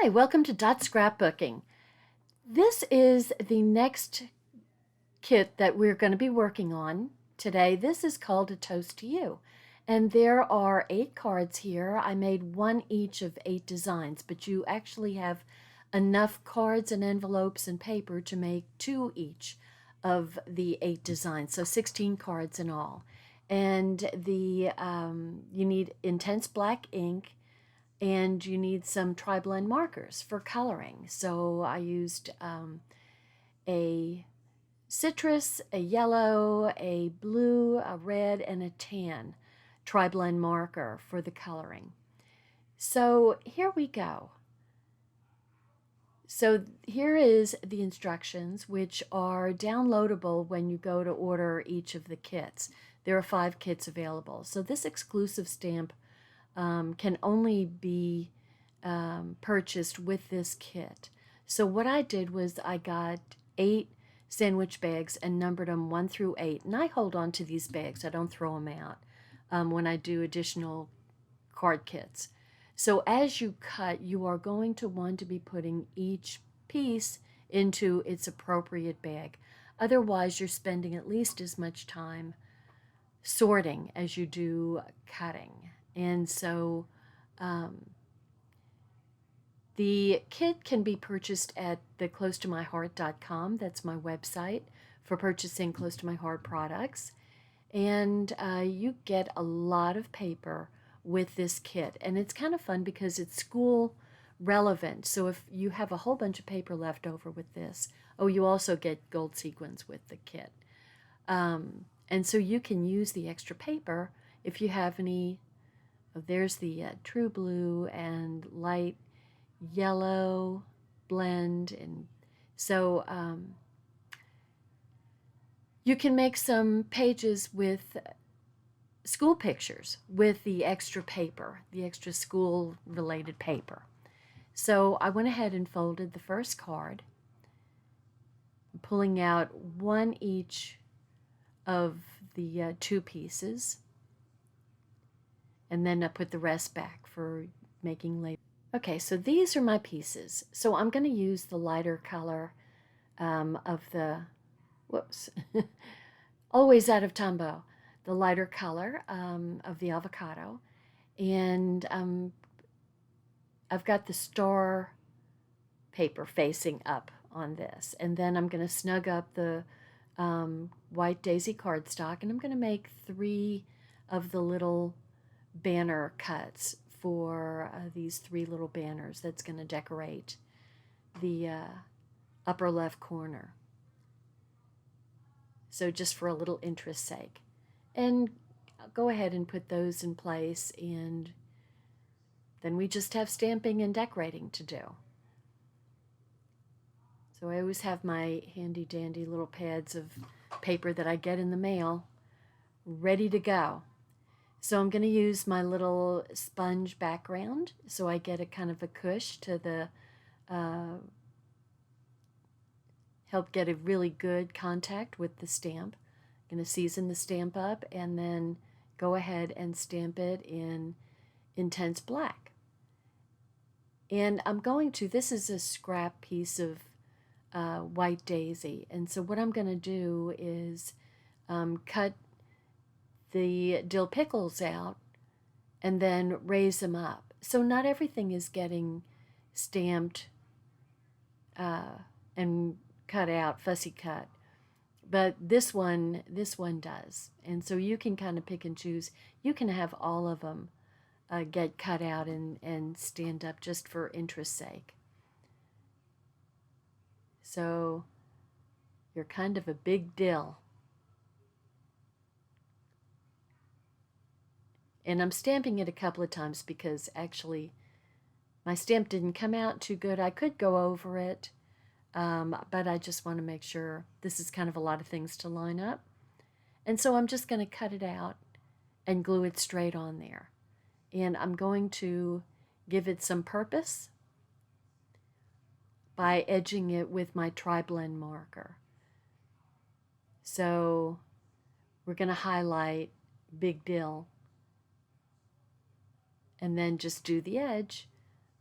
Hi, welcome to Dot Scrapbooking. This is the next kit that we're going to be working on today. This is called A Toast to You. And there are 8 cards here. I made one each of 8 designs, but you actually have enough cards and envelopes and paper to make 2 each of the 8 designs, so 16 cards in all. And you need intense black ink, and you need some tri-blend markers for coloring. So I used a citrus, a yellow, a blue, a red, and a tan tri-blend marker for the coloring. So here we go. So here is the instructions, which are downloadable when you go to order each of the kits. There are 5 kits available. So this exclusive stamp can only be purchased with this kit. So what I did was I got 8 sandwich bags and numbered them 1 through 8. And I hold on to these bags. I don't throw them out when I do additional card kits. So as you cut, you are going to want to be putting each piece into its appropriate bag. Otherwise, you're spending at least as much time sorting as you do cutting. And so the kit can be purchased at the closetomyheart.com. That's my website for purchasing Close to My Heart products. And you get a lot of paper with this kit. And it's kind of fun because it's school relevant. So if you have a whole bunch of paper left over with this, you also get gold sequins with the kit. And so you can use the extra paper if you have any. There's the true blue and light yellow blend. And so you can make some pages with school pictures with the extra paper, the extra school related paper. So I went ahead and folded the first card, pulling out 1 each of the 2 pieces, and then I put the rest back for making later. Okay, so these are my pieces. So I'm going to use the lighter color of the, always out of Tombow, the lighter color of the avocado. And I've got the star paper facing up on this. And then I'm going to snug up the white daisy cardstock, and I'm going to make 3 of the little banner cuts for these 3 little banners that's going to decorate the upper left corner. So just for a little interest's sake. And I'll go ahead and put those in place, and then we just have stamping and decorating to do. So I always have my handy dandy little pads of paper that I get in the mail ready to go. So I'm going to use my little sponge background so I get a kind of a cush to the help get a really good contact with the stamp. I'm going to season the stamp up and then go ahead and stamp it in intense black. And I'm going to, this is a scrap piece of white daisy, and so what I'm going to do is cut the dill pickles out and then raise them up. So not everything is getting stamped and cut out, fussy cut, but this one does. And so you can kind of pick and choose. You can have all of them get cut out and stand up just for interest's sake. So you're kind of a big dill. And I'm stamping it a couple of times because actually my stamp didn't come out too good. I could go over it, but I just want to make sure. This is kind of a lot of things to line up. And so I'm just going to cut it out and glue it straight on there. And I'm going to give it some purpose by edging it with my tri-blend marker. So we're going to highlight Big Dill and then just do the edge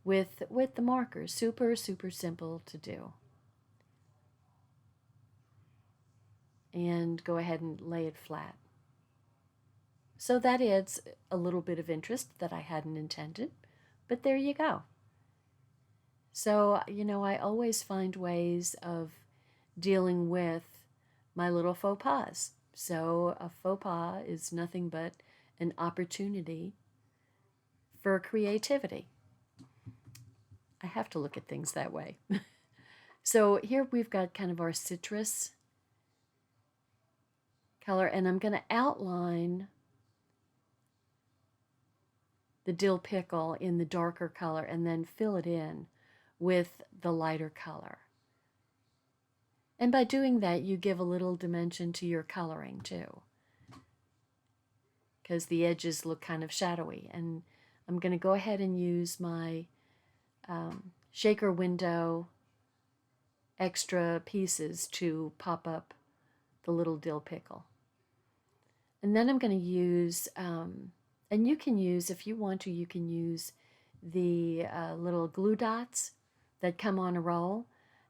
with the markers. Super, super simple to do. And go ahead and lay it flat. So that adds a little bit of interest that I hadn't intended, but there you go. So, you know, I always find ways of dealing with my little faux pas. So a faux pas is nothing but an opportunity for creativity. I have to look at things that way. So here we've got kind of our citrus color, and I'm going to outline the dill pickle in the darker color and then fill it in with the lighter color. And by doing that, you give a little dimension to your coloring too, because the edges look kind of shadowy. And I'm going to go ahead and use my shaker window extra pieces to pop up the little dill pickle. And then I'm going to use, and you can use, if you want to, you can use the little glue dots that come on a roll.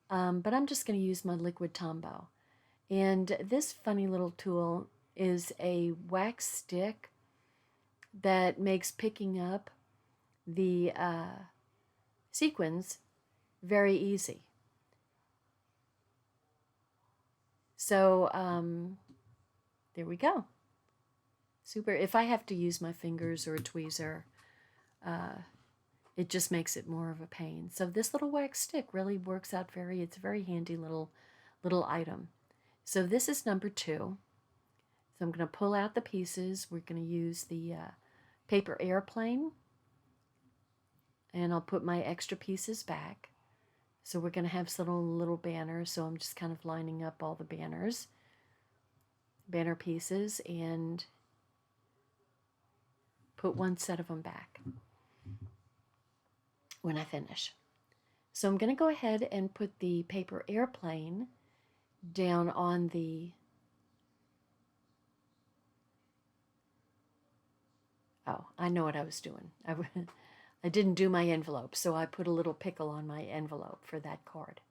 But I'm just going to use my liquid Tombow. And this funny little tool is a wax stick that makes picking up the sequins very easy. So there we go. Super. If I have to use my fingers or a tweezer, it just makes it more of a pain. So this little wax stick really works out it's a very handy little item. So this is number 2. So I'm going to pull out the pieces. We're going to use the paper airplane, and I'll put my extra pieces back. So we're going to have some little banners. So I'm just kind of lining up all the banner pieces, and put one set of them back when I finish. So I'm going to go ahead and put the paper airplane down on the I know what I was doing. I didn't do my envelope, so I put a little pickle on my envelope for that card.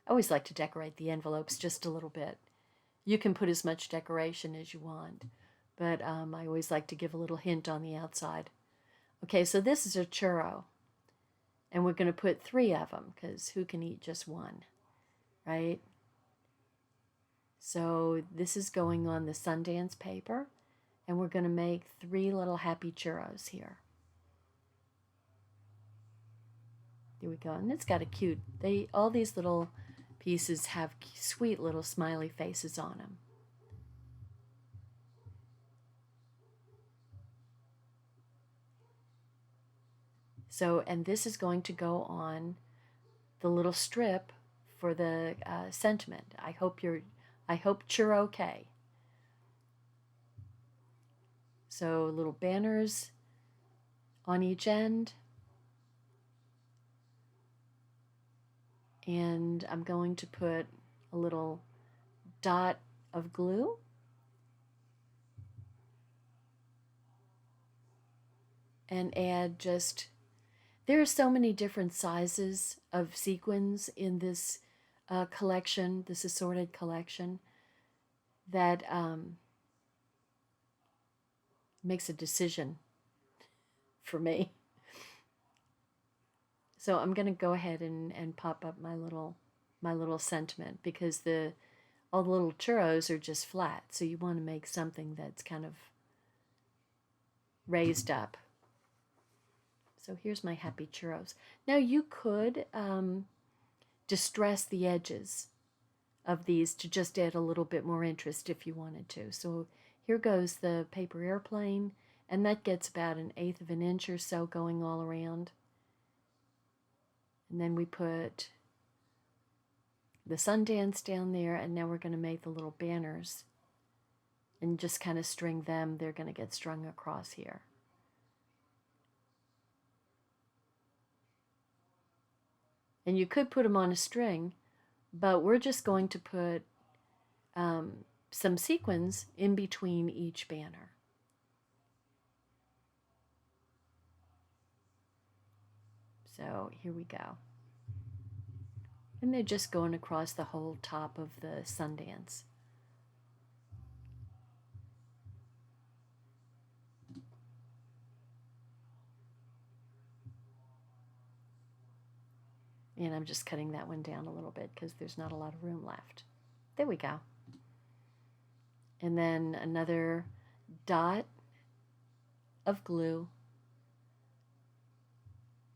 I always like to decorate the envelopes just a little bit. You can put as much decoration as you want, but I always like to give a little hint on the outside. Okay, so this is a churro, and we're going to put 3 of them, because who can eat just one, right? So this is going on the Sundance paper, and we're going to make 3 little happy churros here. There we go, and it's got a cute, all these little pieces have sweet little smiley faces on them. So, and this is going to go on the little strip for the sentiment. I hope you're okay. So little banners on each end. And I'm going to put a little dot of glue. And add there are so many different sizes of sequins in this collection, this assorted collection, that makes a decision for me. So I'm going to go ahead and pop up my little sentiment, because all the little churros are just flat. So you want to make something that's kind of raised up. So here's my happy churros. Now you could distress the edges of these to just add a little bit more interest if you wanted to. So here goes the paper airplane, and that gets about 1/8 of an inch or so going all around. And then we put the Sundance down there, and now we're going to make the little banners and just kind of string them. They're going to get strung across here. And you could put them on a string, but we're just going to put some sequins in between each banner. So here we go. And they're just going across the whole top of the Sundance. And I'm just cutting that one down a little bit because there's not a lot of room left. There we go. And then another dot of glue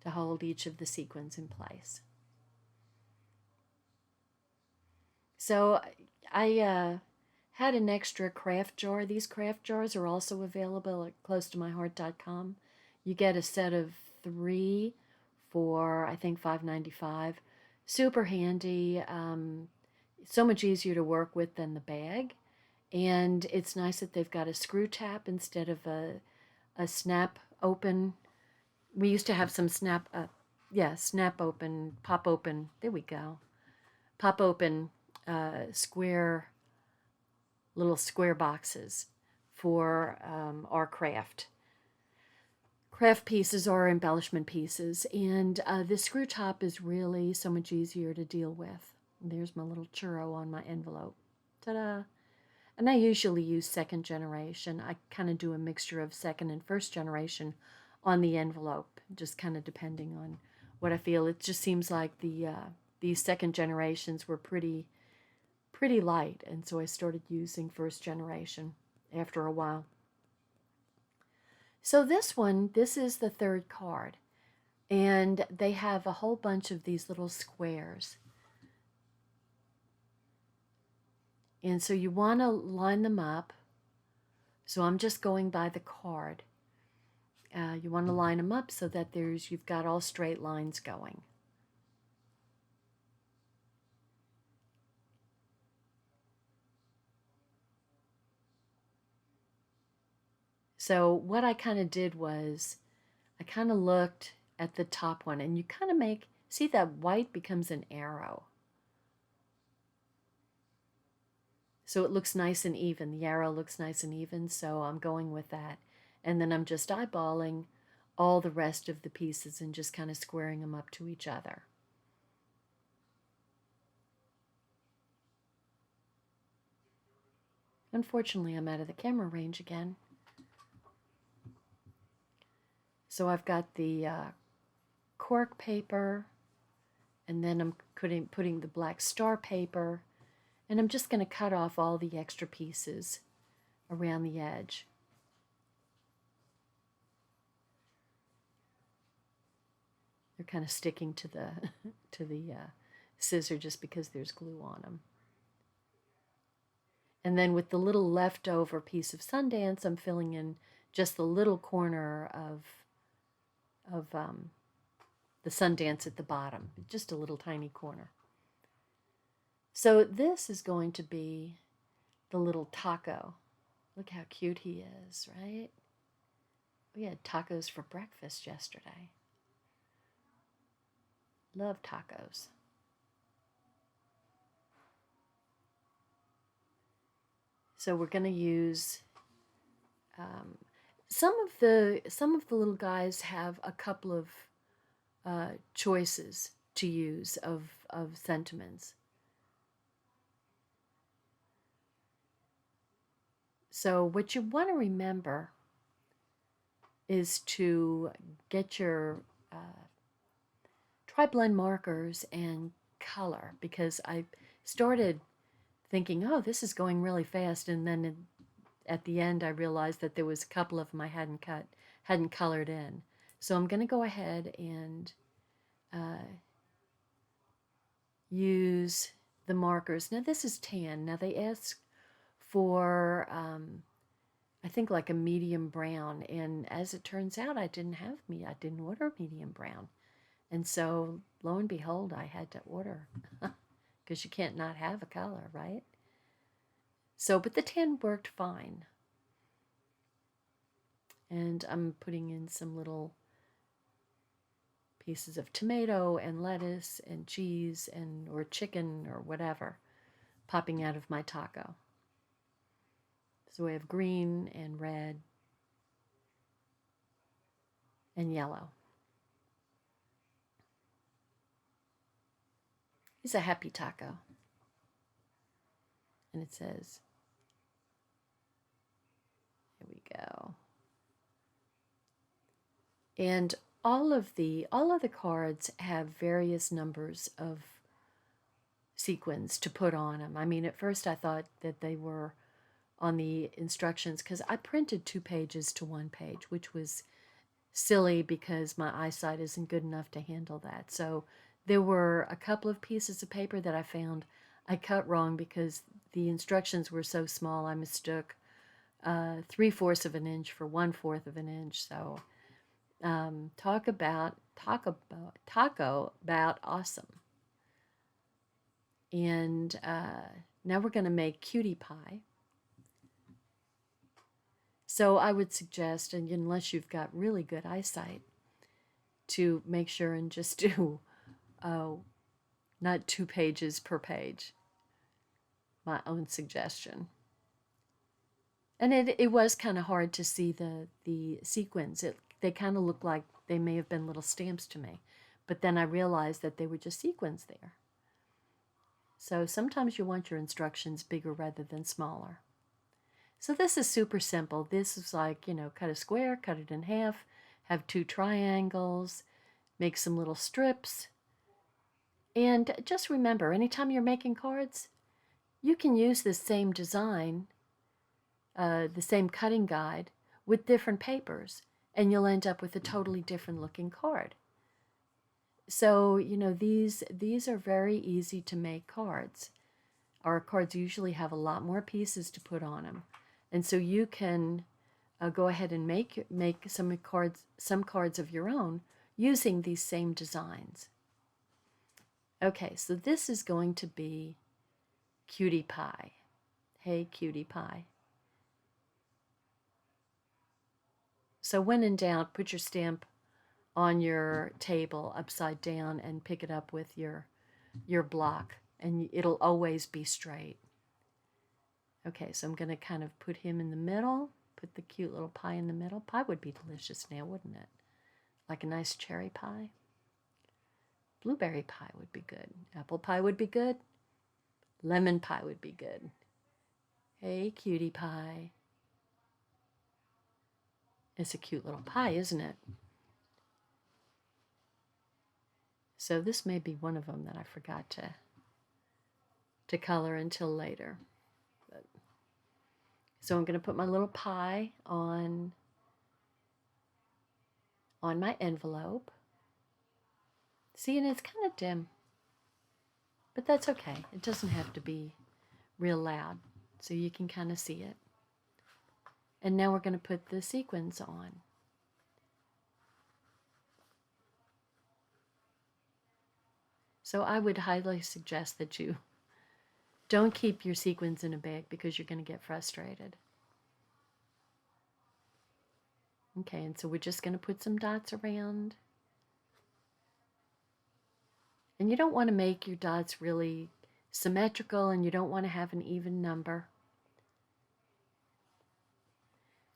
to hold each of the sequins in place. So I had an extra craft jar. These craft jars are also available at closetomyheart.com. You get a set of 3 for, I think, $5.95. Super handy. So much easier to work with than the bag. And it's nice that they've got a screw tap instead of a snap open. We used to have some snap open, pop open. There we go. Pop open little square boxes for our craft pieces or embellishment pieces. And the screw top is really so much easier to deal with. There's my little churro on my envelope. Ta-da! And I usually use second generation. I kind of do a mixture of second and first generation on the envelope, just kind of depending on what I feel. It just seems like these second generations were pretty light, and so I started using first generation after a while. So this is the third card, and they have a whole bunch of these little squares. And so you want to line them up. So I'm just going by the card. You want to line them up so that you've got all straight lines going. So what I kind of did was I kind of looked at the top one, and you kind of see that white becomes an arrow. So it looks nice and even. The arrow looks nice and even, so I'm going with that. And then I'm just eyeballing all the rest of the pieces and just kind of squaring them up to each other. Unfortunately, I'm out of the camera range again. So I've got the cork paper, and then I'm putting the black star paper, and I'm just going to cut off all the extra pieces around the edge. They're kind of sticking to the scissor just because there's glue on them. And then with the little leftover piece of Sundance, I'm filling in just the little corner of the Sundance at the bottom, just a little tiny corner. So this is going to be the little taco. Look how cute he is, right? We had tacos for breakfast yesterday. Love tacos. So we're going to use some of the little guys have a couple of choices to use of sentiments. So what you want to remember is to get your tri-blend markers and color, because I started thinking, oh, this is going really fast, and then at the end I realized that there was a couple of them I hadn't colored in. So I'm going to go ahead and use the markers. Now this is tan. Now they ask for I think like a medium brown, and as it turns out I didn't order medium brown, and so lo and behold I had to order because you can't not have a color, right? So but the tan worked fine, and I'm putting in some little pieces of tomato and lettuce and cheese or chicken or whatever popping out of my taco. So we have green and red and yellow. He's a happy taco. And it says, here we go. And all of the cards have various numbers of sequins to put on them. I mean, at first I thought that they were on the instructions because I printed 2 pages to 1 page, which was silly because my eyesight isn't good enough to handle that. So there were a couple of pieces of paper that I found I cut wrong because the instructions were so small. I mistook 3/4 of an inch for 1/4 of an inch. So talk about awesome. And now we're going to make cutie pie. So I would suggest, and unless you've got really good eyesight, to make sure and just do not 2 pages per page. My own suggestion. And it was kind of hard to see the sequins. They kind of looked like they may have been little stamps to me. But then I realized that they were just sequins there. So sometimes you want your instructions bigger rather than smaller. So this is super simple. This is like, cut a square, cut it in half, have 2 triangles, make some little strips. And just remember, anytime you're making cards, you can use this same design, the same cutting guide, with different papers, and you'll end up with a totally different looking card. So, these are very easy to make cards. Our cards usually have a lot more pieces to put on them. And so you can go ahead and make some cards of your own using these same designs. Okay, so this is going to be Cutie Pie. Hey, Cutie Pie. So when in doubt, put your stamp on your table upside down and pick it up with your block, and it'll always be straight. Okay, so I'm going to kind of put him in the middle, put the cute little pie in the middle. Pie would be delicious now, wouldn't it? Like a nice cherry pie. Blueberry pie would be good. Apple pie would be good. Lemon pie would be good. Hey, cutie pie. It's a cute little pie, isn't it? So this may be one of them that I forgot to color until later. So I'm going to put my little pie on my envelope. See, and it's kind of dim, but that's okay. It doesn't have to be real loud, so you can kind of see it. And now we're going to put the sequins on. So I would highly suggest that you don't keep your sequins in a bag because you're going to get frustrated. Okay, and so we're just going to put some dots around. And you don't want to make your dots really symmetrical, and you don't want to have an even number.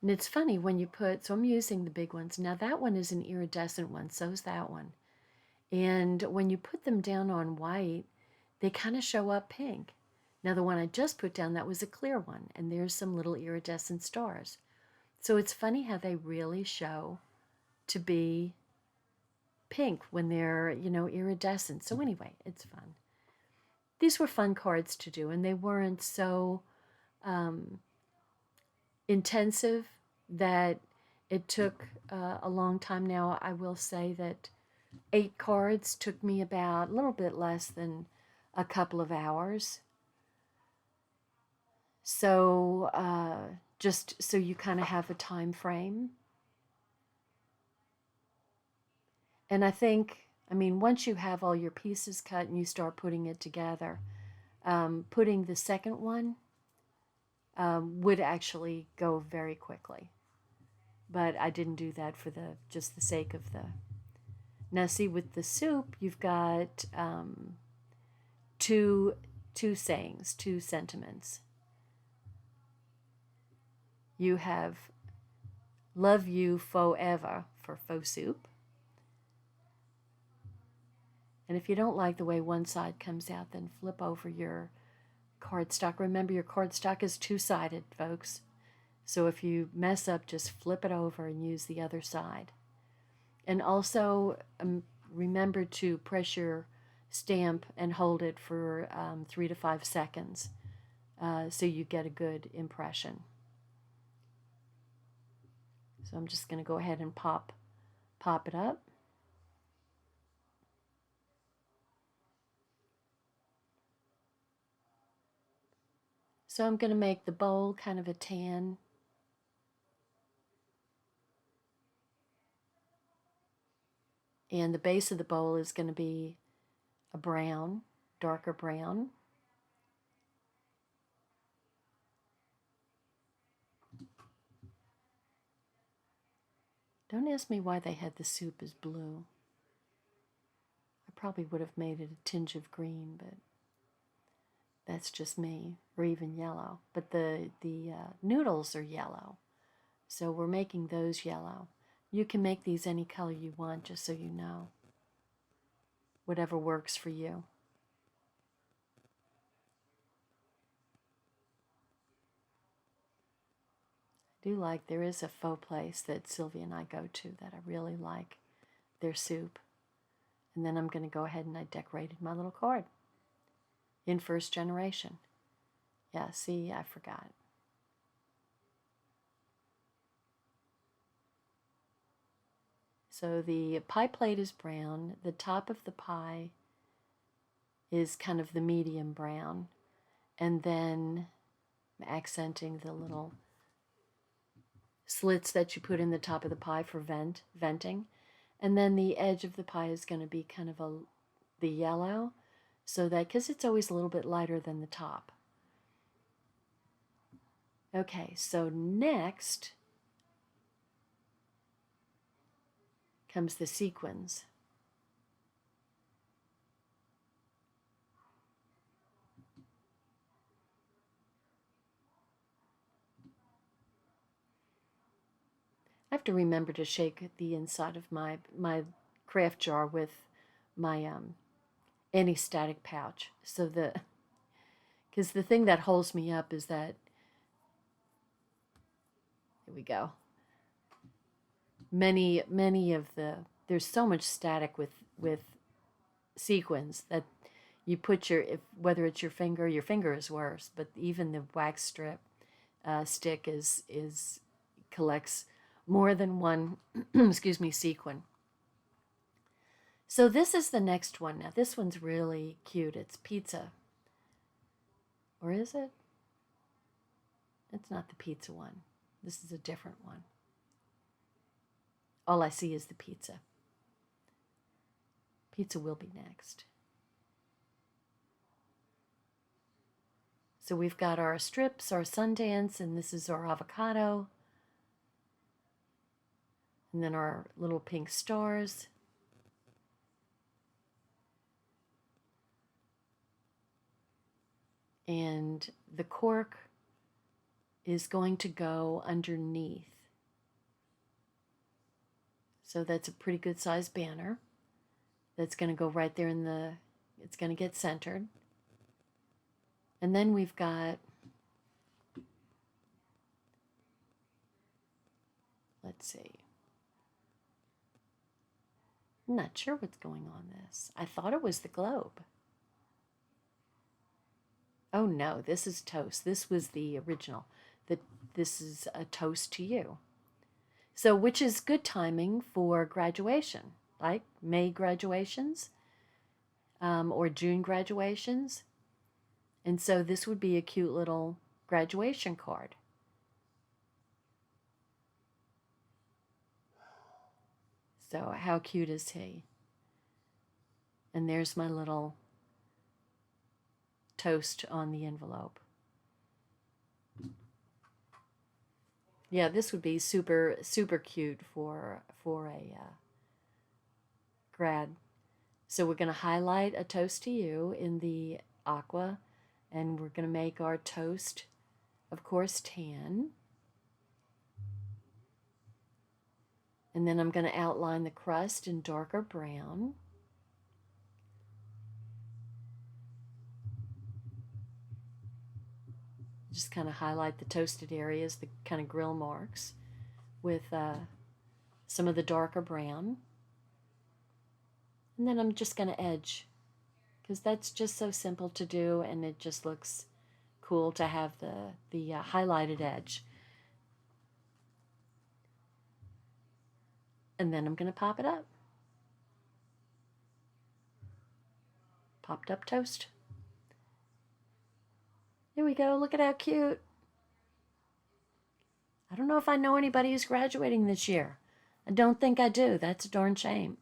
And it's funny when you so I'm using the big ones. Now that one is an iridescent one, so is that one. And when you put them down on white, they kind of show up pink. Now the one I just put down, that was a clear one, and there's some little iridescent stars. So it's funny how they really show to be pink when they're, iridescent. So anyway, it's fun. These were fun cards to do, and they weren't so intensive that it took a long time. Now, I will say that 8 cards took me about a little bit less than a couple of hours. So just so you kind of have a time frame. And I think, once you have all your pieces cut and you start putting it together, putting the second one would actually go very quickly. But I didn't do that for just the sake of the... Now see, with the soup, you've got two sayings, 2 sentiments. You have love you forever for faux soup. And if you don't like the way one side comes out, then flip over your cardstock. Remember, your cardstock is two-sided, folks. So if you mess up, just flip it over and use the other side. And also remember to press your stamp and hold it for 3 to 5 seconds so you get a good impression. So I'm just going to go ahead and pop it up. So I'm going to make the bowl kind of a tan. And the base of the bowl is going to be a brown, darker brown. Don't ask me why they had the soup as blue. I probably would have made it a tinge of green, but that's just me, or even yellow. But the noodles are yellow, so we're making those yellow. You can make these any color you want, just so you know. Whatever works for you. I do like, there is a faux place that Sylvia and I go to that I really like their soup. And then I'm going to go ahead and I decorated my little card in first generation. Yeah, see, I forgot. So the pie plate is brown. The top of the pie is kind of the medium brown. And then accenting the little slits that you put in the top of the pie for venting. And then the edge of the pie is going to be kind of the yellow, so that, because it's always a little bit lighter than the top. Okay, so next comes the sequins. I have to remember to shake the inside of my craft jar with my anti-static pouch, so because the thing that holds me up is that, here we go, many of there's so much static with sequins that you put whether it's your finger is worse, but even the wax strip stick collects more than one excuse me, sequin. So this is the next one. Now this one's really cute. It's pizza. Or is it? It's not the pizza one. This is a different one. All I see is the pizza. Pizza will be next. So we've got our strips, our Sundance, and this is our avocado. And then our little pink stars. And the cork is going to go underneath. So that's a pretty good sized banner. That's going to go right there it's going to get centered. And then we've got, let's see. I'm not sure what's going on this. I thought it was the globe. Oh no, this is toast. This was the original. This is a toast to you. So, which is good timing for graduation, like May graduations or June graduations. And so this would be a cute little graduation card. So how cute is he? And there's my little toast on the envelope. Yeah, this would be super, super cute for a grad. So we're going to highlight a toast to you in the aqua, and we're going to make our toast, of course, tan. And then I'm going to outline the crust in darker brown. Just kind of highlight the toasted areas, the kind of grill marks with some of the darker brown. And then I'm just going to edge, because that's just so simple to do, and it just looks cool to have the highlighted edge. And then I'm going to pop it up. Popped up toast. Here we go. Look at how cute. I don't know if I know anybody who's graduating this year. I don't think I do. That's a darn shame.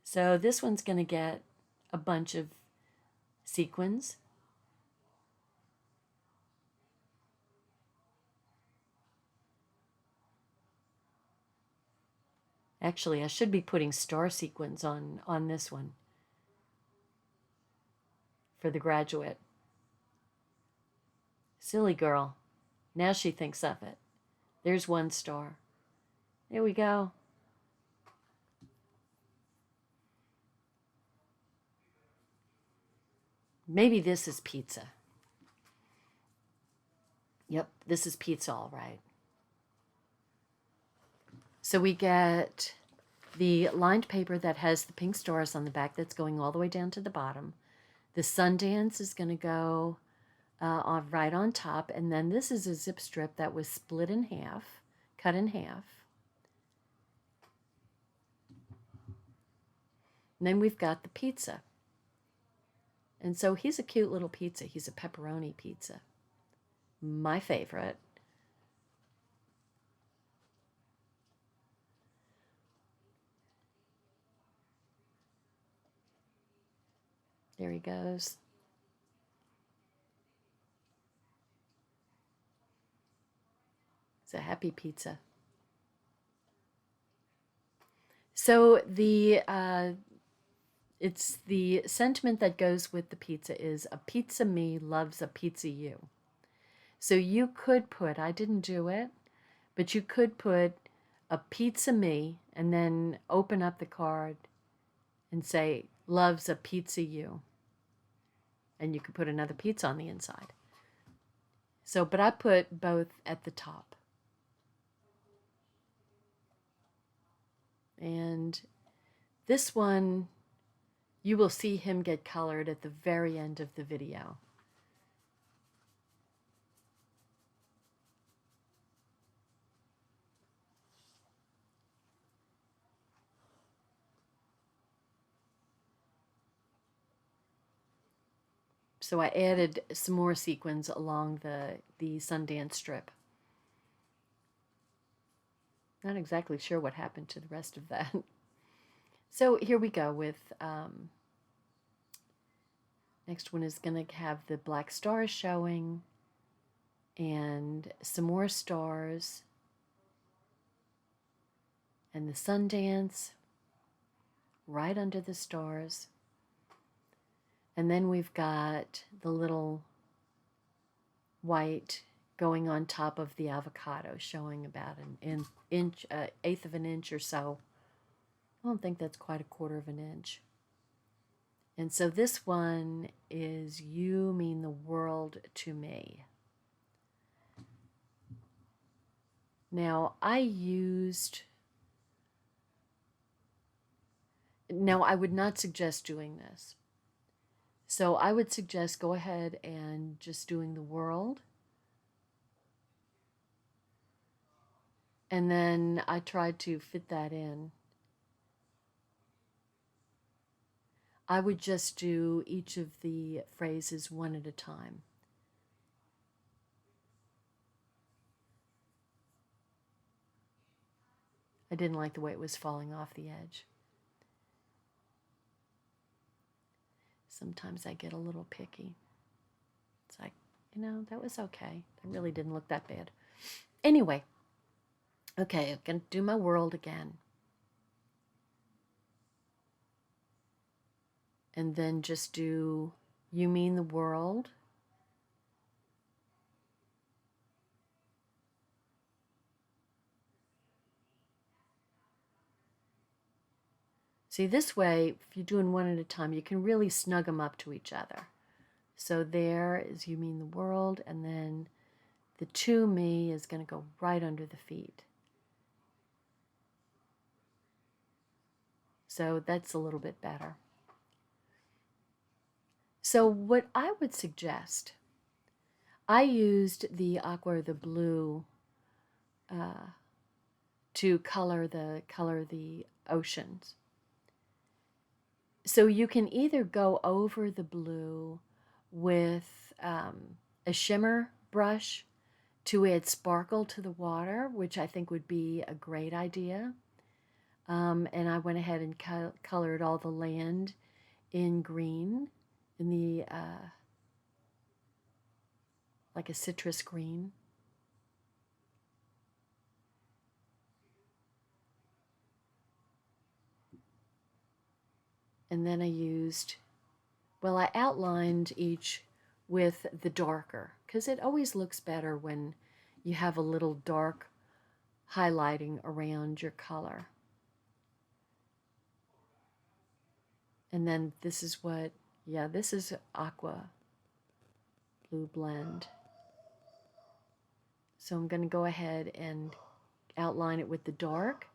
So this one's going to get a bunch of sequins. Actually, I should be putting star sequins on this one for the graduate. Silly girl. Now she thinks of it. There's one star. There we go. Maybe this is pizza. Yep, this is pizza, all right. So we get the lined paper that has the pink stars on the back that's going all the way down to the bottom. The Sundance is going to go right on top. And then this is a zip strip that was split in half, cut in half. And then we've got the pizza. And so he's a cute little pizza. He's a pepperoni pizza. My favorite. There he goes. It's a happy pizza. So it's the sentiment that goes with the pizza is a pizza me loves a pizza you. So you could put, I didn't do it, but you could put a pizza me and then open up the card and say loves a pizza you. And you could put another pizza on the inside. So, but I put both at the top. And this one, you will see him get colored at the very end of the video. So I added some more sequins along the Sundance strip. Not exactly sure what happened to the rest of that. So here we go with, next one is going to have the black stars showing and some more stars and the Sundance right under the stars. And then we've got the little white going on top of the avocado, showing about an inch, eighth of an inch or so. I don't think that's quite a quarter of an inch. And so this one is You Mean the World to Me. Now I would not suggest doing this. So I would suggest go ahead and just doing the world. And then I tried to fit that in. I would just do each of the phrases one at a time. I didn't like the way it was falling off the edge. Sometimes I get a little picky. It's like, that was okay. It really didn't look that bad. Anyway, okay, I'm going to do my world again. And then just do You Mean the World. See, this way, if you're doing one at a time, you can really snug them up to each other. So there is You Mean the World, and then the To Me is going to go right under the feet. So that's a little bit better. So what I would suggest, I used the aqua or the blue to color the oceans. So you can either go over the blue with a shimmer brush to add sparkle to the water, which I think would be a great idea. And I went ahead and colored all the land in green, in the like a citrus green. And then I outlined each with the darker, because it always looks better when you have a little dark highlighting around your color. And then this is this is aqua blue blend. So I'm going to go ahead and outline it with the dark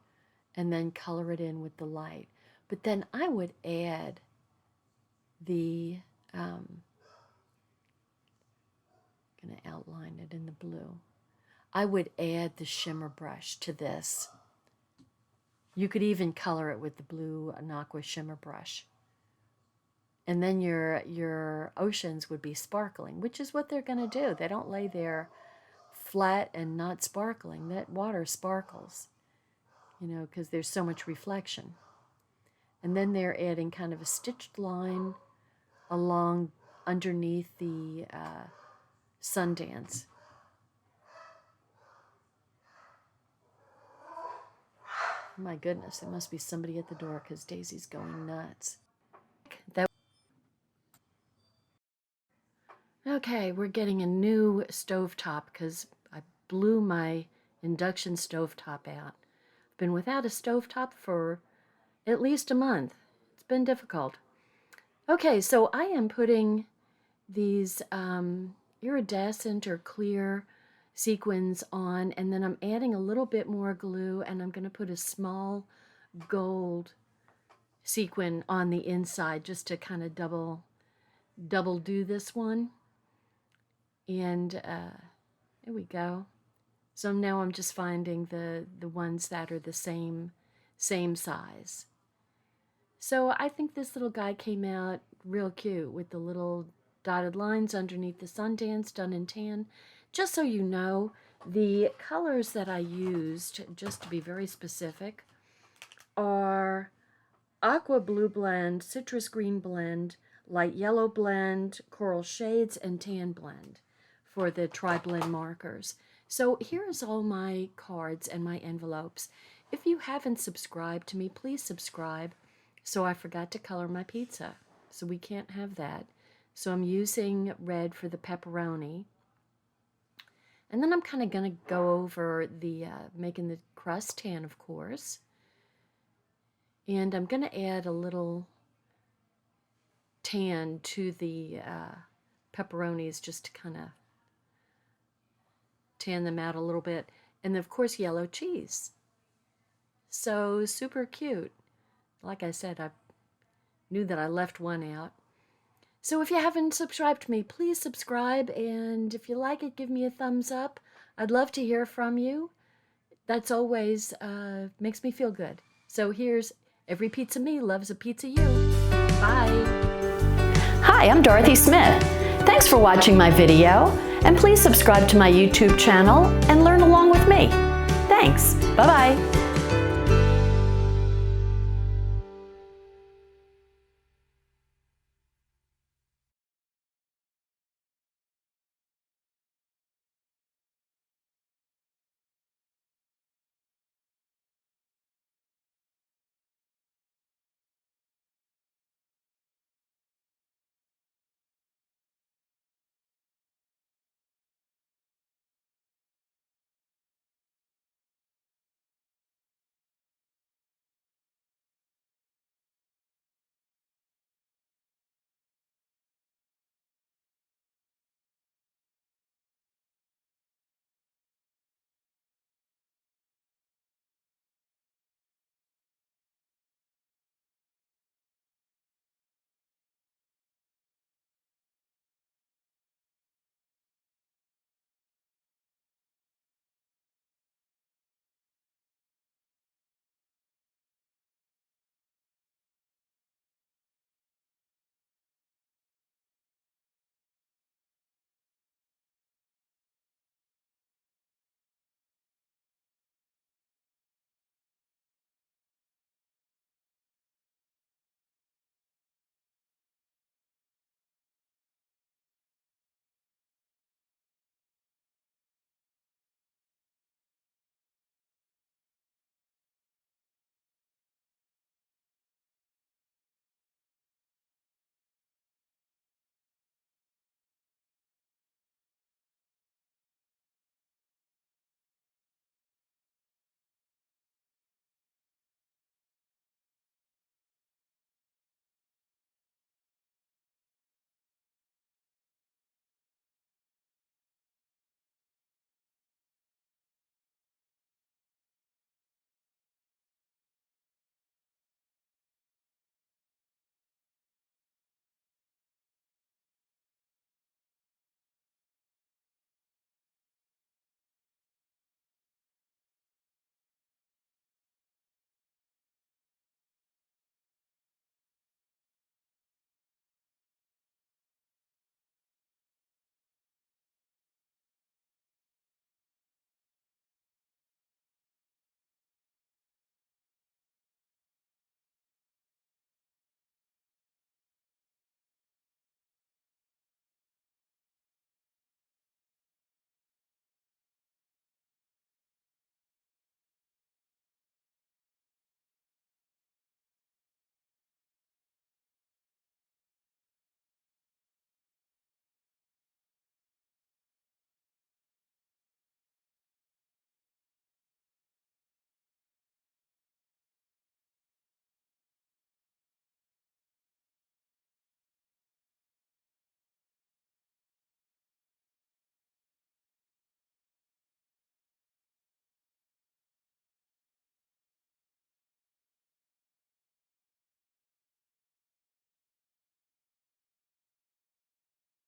and then color it in with the light. But then I would add the, going to outline it in the blue. I would add the shimmer brush to this. You could even color it with the blue aqua shimmer brush. And then your oceans would be sparkling, which is what they're going to do. They don't lay there flat and not sparkling. That water sparkles, because there's so much reflection. And then they're adding kind of a stitched line along underneath the Sundance. My goodness, there must be somebody at the door because Daisy's going nuts. Okay, we're getting a new stovetop because I blew my induction stovetop out. I've been without a stovetop for at least a month. It's been difficult. Okay, so I am putting these iridescent or clear sequins on, and then I'm adding a little bit more glue, and I'm going to put a small gold sequin on the inside just to kind of double do this one. And there we go. So now I'm just finding the ones that are the same size. So I think this little guy came out real cute with the little dotted lines underneath the Sundance done in tan. Just so you know, the colors that I used, just to be very specific, are aqua blue blend, citrus green blend, light yellow blend, coral shades, and tan blend for the tri-blend markers. So here's all my cards and my envelopes. If you haven't subscribed to me, please subscribe. So I forgot to color my pizza, so we can't have that. So I'm using red for the pepperoni. And then I'm kind of going to go over the making the crust tan, of course. And I'm going to add a little tan to the pepperonis just to kind of tan them out a little bit. And of course, yellow cheese. So super cute. Like I said, I knew that I left one out. So if you haven't subscribed to me, please subscribe. And if you like it, give me a thumbs up. I'd love to hear from you. That's always makes me feel good. So here's Every Pizza Me Loves a Pizza You. Bye. Hi, I'm Dorothy Smith. Thanks for watching my video. And please subscribe to my YouTube channel and learn along with me. Thanks. Bye-bye.